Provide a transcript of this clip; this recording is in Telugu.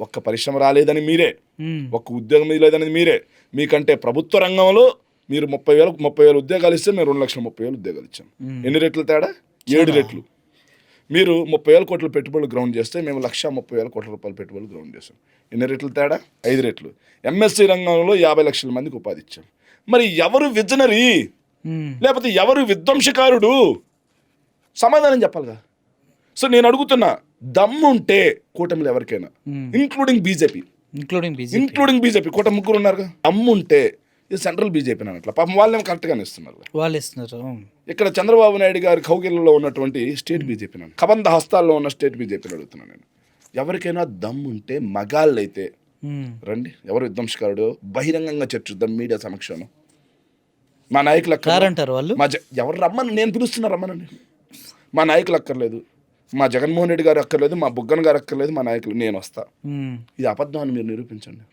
ఒక్క పరిశ్రమ రాలేదని మీరే, ఉమ్. ఒక్క ఉద్యోగం లేదని మీరే. మీకంటే ప్రభుత్వ రంగంలో మీరు 30,000 ఉద్యోగాలు ఇస్తే మేము 2,30,000 ఉద్యోగాలు ఇచ్చాం. ఎన్ని రెట్లు తేడా? 7 రెట్లు. మీరు 30,000 కోట్ల పెట్టుబడులు గ్రౌండ్ చేస్తే మేము 1,30,000 కోట్ల రూపాయల పెట్టుబడులు గ్రౌండ్ చేస్తాం. ఎన్ని రెట్లు తేడా? 5 రెట్లు. ఎంఎస్సీ రంగంలో 50 లక్షల మందికి ఉపాధి ఇచ్చాం. మరి ఎవరు విజనరీ, లేకపోతే ఎవరు విధ్వంసకారుడు? సమాధానం చెప్పాలిగా. సో నేను అడుగుతున్నా, దమ్ముంటే కూటమిలు ఎవరికైనా, ఇంక్లూడింగ్ బీజేపీ కూటమి ముగ్గురు ఉన్నారుగా, దమ్ముంటే ఇది సెంట్రల్ బీజేపీ అన్నట్ల పాపం వాళ్ళేమో కరెక్ట్గానే ఇస్తున్నారు. వాళ్ళు ఇస్తున్నారు. ఇక్కడ చంద్రబాబు నాయుడు గారి కౌగిల్లో ఉన్నటువంటి స్టేట్ బీజేపీ, కబంధ హస్తాల్లో ఉన్న స్టేట్ బీజేపీని అడుగుతున్నాను నేను. ఎవరికైనా దమ్ముంటే మగాళ్ళైతే రండి, ఎవరు విధ్వంసకారుడు బహిరంగంగా చర్చిద్దాం మీడియా సమక్షంలో. మా నాయకులు అక్కరంటారు వాళ్ళు, ఎవరు రమ్మని నేను పిలుస్తున్నా, రమ్మనండి. మా నాయకులు అక్కర్లేదు, మా జగన్మోహన్ రెడ్డి గారు అక్కర్లేదు, మా బుగ్గన్ గారు అక్కర్లేదు, మా నాయకులు, నేను వస్తా. ఇది అబద్ధం అని మీరు నిరూపించండి.